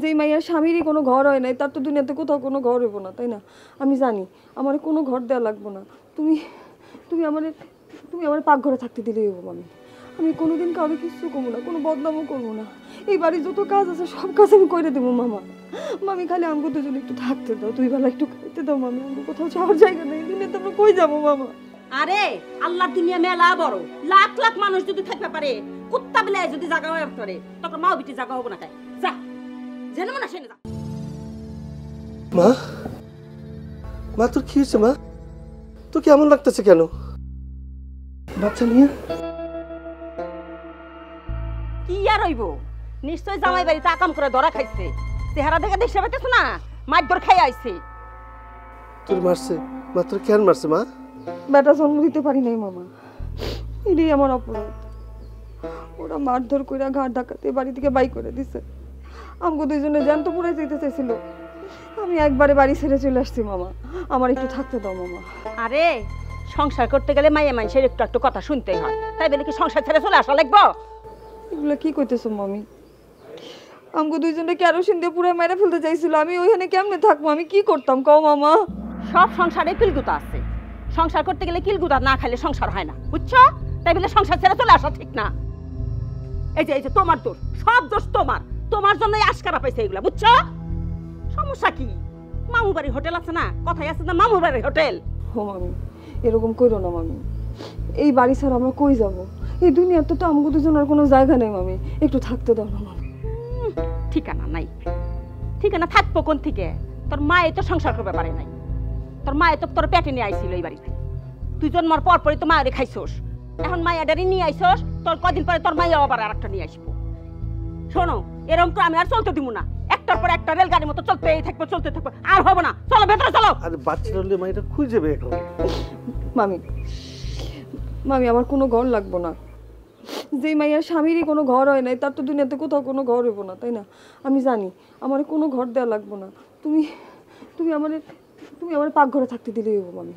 যেই মাইয়ার স্বামীরই কোনো ঘর হয় নাই তার তো দুনিয়াতে কোথাও কোনো ঘর হইব না, তাই না? আমি জানি আমার কোনো ঘর দেওয়া লাগবো না। তুমি তুমি আমার তুমি আমার পাকঘরে থাকতে দিলেই হবো। আমি কোনোদিন কাউকে কিছু করবো না, কোনো বদনামও করবো না। এই বাড়ির যত কাজ আছে সব কাজ আমি করে দেবো মামা। মামি খালি আমাকে দুজন একটু থাকতে দাও, তুই বেলা একটু খাইতে দাও মামি। আমাকে কোথাও যাওয়ার জায়গা নেই, দুনিয়াতে আমরা কই যাবো মামা? আরে আল্লাহর দুনিয়া মেলা বড়, লাখ লাখ মানুষ যদি থাকতে পারে, কুত্তা বিলাই যদি জায়গা হয়ে পারে, তখন মাও বিটি জায়গা হবো না। তাই যা, জেনে মনে সেনে যা। মা, মা তোর কি হয়েছে মা? তো কেমন লাগতেছে কেন বাচ্চা নিয়ে? কি আর হইব, নিশ্চয় জামাই বাড়িতে আকাম করে ধরা খাইছে। চেহারা দেখে দেখতে পাইতেছ না, মাছ ধর খাই আইছে। তোর মারছে? মা তোর কেন মারছে মা? বেটা জন্ম দিতে পারি নাই মামা, এটাই আমার অপরাধ। ওরা মারধর করে ঘাট ধাক্কাতে বাড়ি থেকে বাই করে দিছে। আমাকে দুইজনে জ্যান্ত পুরাই যেতে চাইছিল। আমি একবারে বাড়ি ছেড়ে চলে আসছি মামা, আমার একটু থাকতে দাও মামা। আরে সংসার করতে গেলে মাইয়া মানুষের একটু একটু কথা শুনতেই হয়, তাই বলে কি সংসার ছেড়ে চলে আসা লাগবো? এগুলো কি কইতেছো মামি? আমাকে দুইজনে কেরোসিন দিয়ে পুরো মেরে ফেলতে চাইছিল, আমি ওইখানে কেমনে থাকবো? আমি কি করতাম কও মামা? সব সংসারে কিলগুতা আছে, সংসার করতে গেলে কিলগুতা না খাইলে সংসার হয় না, বুঝছো? তাই বলে সংসার ছেড়ে চলে আসা ঠিক না। এই যে তোমার দোষ, সব দোষ তোমার। তোমার জন্যই আশকারা পাইছে এগুলা, বুঝছো? সমস্যা কি? মামু বাড়ি হোটেল আছে না, কথাই আছে না মামু বাড়ি হোটেল। হো মামি, এরকম কইরো না মামি। এই বাড়ি ছাড়া আমরা কই যাব? এই দুনিয়াতে তো আমাকে দুজনের কোনো জায়গা নেই মামি, একটু থাকতে দাও না মামি। ঠিকানা নাই, ঠিকানা থাকবো কোন থেকে? তোর মায়ে তো সংসার করতে পারে নাই, তোর মায়ে তো তোর পেটে নিয়ে আইছিল এই বাড়িতে। তুই জন্মার পর পরই তো মায়ের খাইছস, এখন মায়াডারি নিয়ে আইছস, তোর কদিন পরে তোর মাইয়া আবার আর একটা নিয়ে আসবো। শোনো, এরকম তো আমি আর চলতে দিব না, একটার পর একটা রেলগাড়ির মতো চলতেই থাকবো, চলতে থাকবো, আর হবো না। চলো ভেতরে চলো। আরে বাচ্চাটা হলে মাইটা খুঁজে যাবে এখন। মামি, মামি আমার কোনো ঘর লাগবো না। যেই মাইয়ার স্বামীরই কোনো ঘর হয় নাই তার তো দুনিয়াতে কোথাও কোনো ঘর হইব না, তাই না? আমি জানি আমার কোনো ঘর দেওয়া লাগবো না। তুমি তুমি আমার পাকঘরে থাকতে দিলেই হবো মামি।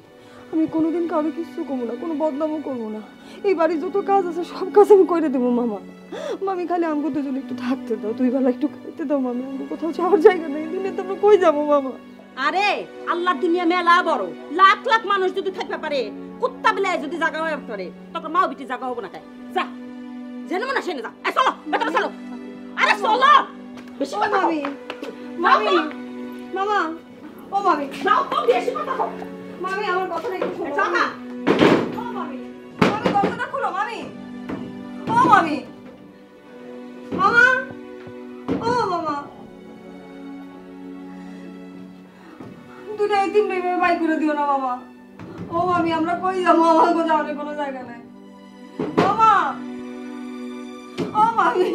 আমি কোনোদিন কাউকে কিছু করবো না, কোনো বদনামও করবো না। এই বাড়ির যত কাজ আছে সব কাজ আমি করে দেবো মামা। মামি খালি আমাকে দুজন একটু থাকতে দাও, তুই বেলা একটু খাইতে দাও মামি। আমাকে কোথাও যাওয়ার জায়গা নেই, দুনিয়াতে আমরা কই যাবো মামা? আরে আল্লাহর দুনিয়া মেলা বড়, লাখ লাখ মানুষ যদি থাকতে পারে, কুত্তা বিলাই যদি জায়গা হয়ে পারে, তখন মাও বিটি জায়গা হবো না। তাই যা, জেনে মনে সেনে যা। চলো ভেতরে চলো। আরে চলো। বেশি কথা মামি, মামি, মামা, ও মামি, যাও, কম বেশি কথা কও। মামি আমার কথাটা একটু শোনো। যা না। ও মামি, মামি দরজাটা খুলো মামি। ও মামি, মামা, ও মামা, দুটো এতিম ভেবে বাই করে দিও না মামা। ও মামি আমরা কই যাবো? আমার যাওয়ার কোনো জায়গা নাই মামা। ও মামি।